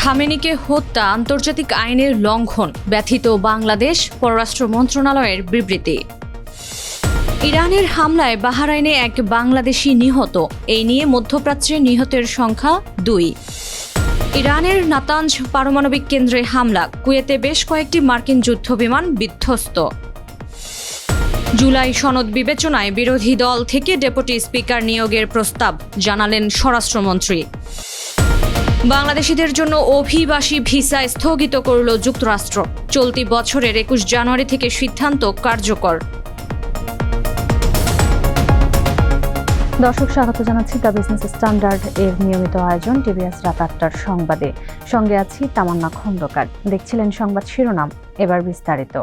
খামেনিকে হত্যা আন্তর্জাতিক আইনের লঙ্ঘন, ব্যথিত বাংলাদেশ পররাষ্ট্র মন্ত্রণালয়ের বিবৃতি। ইরানের হামলায় বাহরাইনে এক বাংলাদেশি নিহত, এই নিয়ে মধ্যপ্রাচ্যে নিহতের সংখ্যা 2। ইরানের নাতানজ পারমাণবিক কেন্দ্রে হামলা, কুয়েতে বেশ কয়েকটি মার্কিন যুদ্ধবিমান বিধ্বস্ত। জুলাই সনদ বিবেচনায় বিরোধী দল থেকে ডেপুটি স্পিকার নিয়োগের প্রস্তাব, জানালেন স্বরাষ্ট্রমন্ত্রী। বাংলাদেশিদের জন্য অভিবাসী ভিসা স্থগিত করল যুক্তরাষ্ট্র, চলতি বছরের 21 জানুয়ারি থেকে সিদ্ধান্ত কার্যকর। দর্শক, স্বাগত জানাচ্ছি দ্য বিজনেস স্ট্যান্ডার্ড এর নিয়মিত আয়োজন টিভিএস রাত 8টার সংবাদে। সঙ্গে আছি তামান্না খন্দকার। দেখছিলেন সংবাদ শিরোনাম, এবার বিস্তারিত।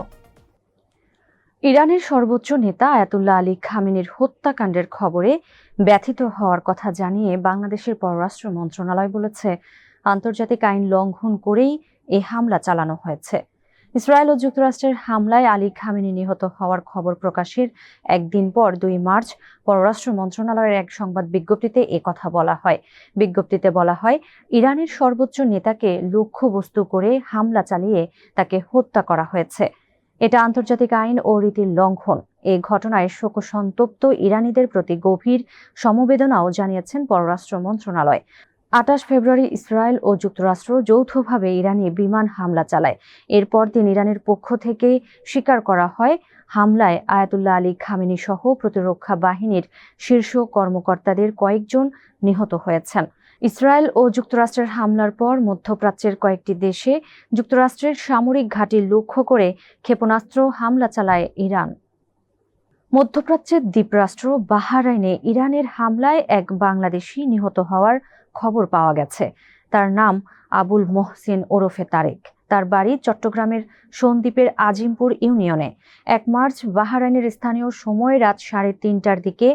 ইরানের সর্বোচ্চ নেতা আয়াতুল্লাহ আলী খামেনির হত্যাকাণ্ডের খবরে ব্যথিত হওয়ার কথা জানিয়ে বাংলাদেশের পররাষ্ট্র মন্ত্রণালয় বলেছে, আন্তর্জাতিক আইন লঙ্ঘন করেই এই হামলা চালানো হয়েছে। ইসরায়েল ও যুক্তরাষ্ট্রের হামলায় আলী খামেনি নিহত হওয়ার খবর প্রকাশের একদিন পর 2 মার্চ পররাষ্ট্র মন্ত্রণালয়ের এক সংবাদ বিজ্ঞপ্তিতে কথা বলা হয়। বিজ্ঞপ্তিতে বলা হয়, ইরানের সর্বোচ্চ নেতাকে লক্ষ্যবস্তু করে হামলা চালিয়ে তাকে হত্যা করা হয়েছে। এটা আন্তর্জাতিক আইন ও রীতির লঙ্ঘন। এই ঘটনায় শোকসন্তপ্ত ইরানিদের প্রতি গভীর সমবেদনাও জানিয়েছেন পররাষ্ট্র মন্ত্রণালয়। 28 ফেব্রুয়ারি ইসরায়েল ও যুক্তরাষ্ট্র যৌথভাবে ইরানে বিমান হামলা চালায়। এরপর দিন ইরানের পক্ষ থেকে স্বীকার করা হয়, হামলায় আয়াতুল্লাহ আলী খামেনি সহ প্রতিরক্ষা বাহিনীর শীর্ষ কর্মকর্তাদের কয়েকজন নিহত হয়েছেন। ইসরায়েল ও যুক্তরাষ্ট্রের হামলার পর মধ্যপ্রাচ্যের কয়েকটি দেশে যুক্তরাষ্ট্রের সামরিক ঘাঁটি লক্ষ্য করে ক্ষেপণাস্ত্র হামলা চালায় ইরান। মধ্যপ্রাচ্যের দ্বীপরাষ্ট্র বাহরাইনে ইরানের হামলায় এক বাংলাদেশি নিহত হওয়ার খবর পাওয়া গেছে। তার নাম আবুল মোহসিন ওরফে তারেক। তার বাড়ি চট্টগ্রামের সন্দ্বীপের আজিমপুর ইউনিয়নে। 1 মার্চ বাহরাইনের স্থানীয় সময় রাত 3:30টার দিকে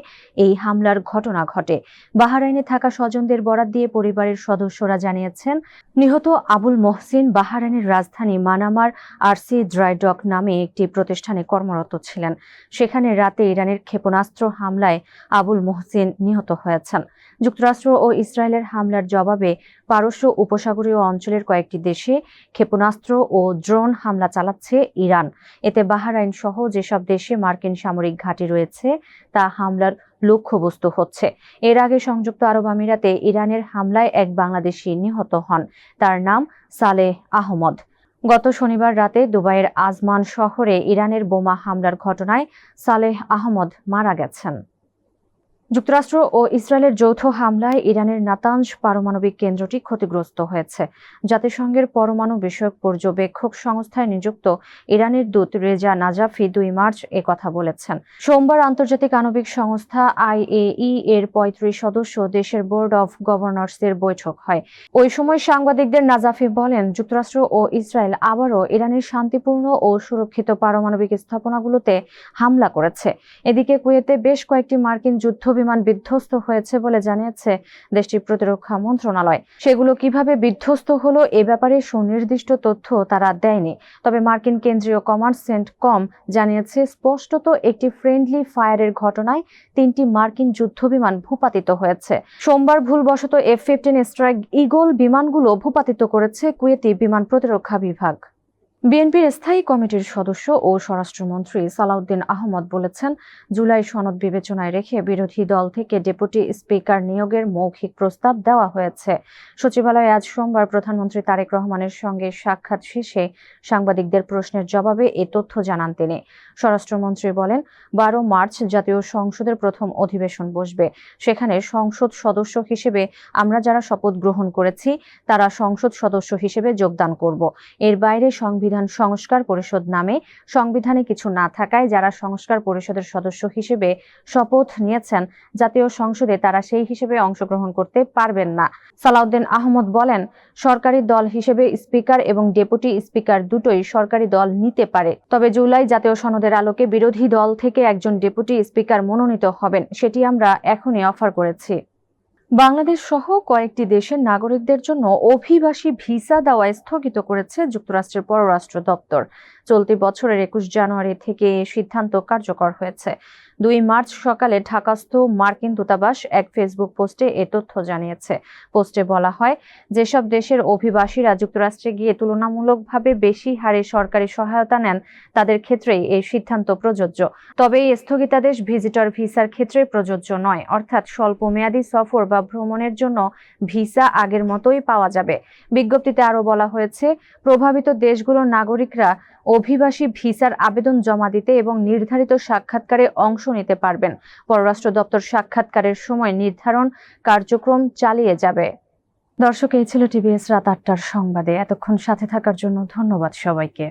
এই হামলার ঘটনা ঘটে। বাহরাইনে থাকা স্বজনদের বরাত দিয়ে পরিবারের সদস্যরা জানিয়েছেন, নিহত আবুল মোহসিন বাহরাইনের রাজধানী মানামার আরসি ড্রাইডক নামে একটি প্রতিষ্ঠানে কর্মরত ছিলেন। সেখানে রাতে ইরানের ক্ষেপণাস্ত্র হামলায় আবুল মোহসিন নিহত হয়েছেন। যুক্তরাষ্ট্র ও ইসরায়েলের হামলার জবাবে পারস্য উপসাগরীয় অঞ্চলের কয়েকটি দেশে ক্ষেপণাস্ত্র ও ড্রোন হামলা চালাচ্ছে ইরান। এতে বাহরাইন সহ যেসব দেশে মার্কিন সামরিক ঘাঁটি রয়েছে তা হামলার লক্ষ্যবস্তু হচ্ছে। এর আগে সংযুক্ত আরব আমিরাতে ইরানের হামলায় এক বাংলাদেশি নিহত হন। তার নাম সালেহ আহমদ। গত শনিবার রাতে দুবাইয়ের আজমান শহরে ইরানের বোমা হামলার ঘটনায় সালেহ আহমদ মারা গেছেন। যুক্তরাষ্ট্র ও ইসরায়েলের যৌথ হামলায় ইরানের নাতানজ পারমাণবিক কেন্দ্রটি ক্ষতিগ্রস্ত হয়েছে। জাতিসংঘের পরমাণু বিষয়ক পর্যবেক্ষক সংস্থায় নিযুক্ত ইরানের দূত রেজা নাজাফি 2 মার্চ কথা বলেছেন। সোমবার আন্তর্জাতিক আণবিক সংস্থা IAEA এর 35 সদস্য দেশের বোর্ড অফ গভর্নরসের বৈঠক হয়। ওই সময় সাংবাদিকদের নাজাফি বলেন, যুক্তরাষ্ট্র ও ইসরায়েল আবারও ইরানের শান্তিপূর্ণ ও সুরক্ষিত পারমাণবিক স্থাপনাগুলোতে হামলা করেছে। এদিকে কুয়েতে বেশ কয়েকটি মার্কিন যুদ্ধবিমান বিধ্বস্ত হয়েছে বলে জানিয়েছে দেশটির প্রতিরক্ষা মন্ত্রণালয়। সেগুলো কিভাবে বিধ্বস্ত হলো এ ব্যাপারে সুনির্দিষ্ট তথ্য তারা দেয়নি। তবে মার্কিন কেন্দ্রীয় কমান্ড সেন্টকম জানিয়েছে, স্পষ্টত একটি ফ্রেন্ডলি ফায়ারের ঘটনায় 3টি মার্কিন যুদ্ধবিমান ভূপাতিত হয়েছে। সোমবার ভুলবশত F-15 স্ট্রাইক ঈগল বিমানগুলো ভূপাতিত করেছে কুয়েতি বিমান প্রতিরক্ষা বিভাগ। বিএনপির স্থায়ী কমিটির সদস্য ও স্বরাষ্ট্রমন্ত্রী সালাউদ্দিন আহমদ বলেছেন, জুলাই সনদ বিবেচনায় রেখে বিরোধী দল থেকে ডেপুটি স্পিকার নিয়োগের মৌখিক প্রস্তাব দেওয়া হয়েছে। সচিবালয়ে আজ সোমবার প্রধানমন্ত্রী তারেক রহমানের সঙ্গে সাক্ষাৎ শেষে সাংবাদিকদের প্রশ্নের জবাবে এ তথ্য জানান তিনি। স্বরাষ্ট্রমন্ত্রী বলেন, 12 মার্চ জাতীয় সংসদের প্রথম অধিবেশন বসবে। সেখানে সংসদ সদস্য হিসেবে আমরা যারা শপথ গ্রহণ করেছি তারা সংসদ সদস্য হিসেবে যোগদান করব। এর বাইরে সংবিধান সংস্কার পরিষদ নামে সংবিধানে কিছু না থাকায় যারা সংস্কার পরিষদের সদস্য হিসেবে শপথ নিয়েছেন জাতীয় সংসদে তারা সেই হিসেবে অংশগ্রহণ করতে পারবেন না। সালাউদ্দিন আহমদ বলেন, সরকারি দল হিসেবে স্পিকার এবং ডেপুটি স্পিকার দুটোই সরকারি দল নিতে পারে। তবে জুলাই জাতীয় সনদের আলোকে বিরোধী দল থেকে একজন ডেপুটি স্পিকার মনোনীত হবেন, সেটি আমরা এখনই অফার করেছি। বাংলাদেশ সহ কয়েকটি দেশের নাগরিকদের জন্য অভিবাসী ভিসা দেওয়া স্থগিত করেছে যুক্তরাষ্ট্রের পররাষ্ট্র দপ্তর। চলতি বছরের 21 জানুয়ারি থেকে এই সিদ্ধান্ত কার্যকর হয়েছে। 2 মার্চ সকালে ঢাকাস্থ মার্কিন দূতাবাস এক ফেসবুক পোস্টে এ তথ্য জানিয়েছে। পোস্টে বলা হয়, যেসব দেশের অভিবাসীরা যুক্তরাষ্ট্রে গিয়ে তুলনামূলকভাবে বেশি হারে সরকারি সহায়তা নেন তাদের ক্ষেত্রেই এই সিদ্ধান্ত প্রযোজ্য। তবে এই স্থগিতাদেশ ভিজিটর ভিসার ক্ষেত্রে প্রযোজ্য নয়, অর্থাৎ স্বল্পমেয়াদী সফর বা ভ্রমণের জন্য ভিসা আগের মতোই পাওয়া যাবে। বিজ্ঞপ্তিতে আরও বলা হয়েছে, প্রভাবিত দেশগুলোর নাগরিকরা অভিবাসী ভিসার আবেদন জমা দিতে এবং নির্ধারিত সাক্ষাৎকারে অংশ নিতে পারবেন। পররাষ্ট্র দপ্তর সাক্ষাৎকারের সময় নির্ধারণ কার্যক্রম চালিয়ে যাবে। দর্শক, এই ছিল টিভিএস রাত 8টার সংবাদে। এতক্ষণ সাথে থাকার জন্য ধন্যবাদ সবাইকে।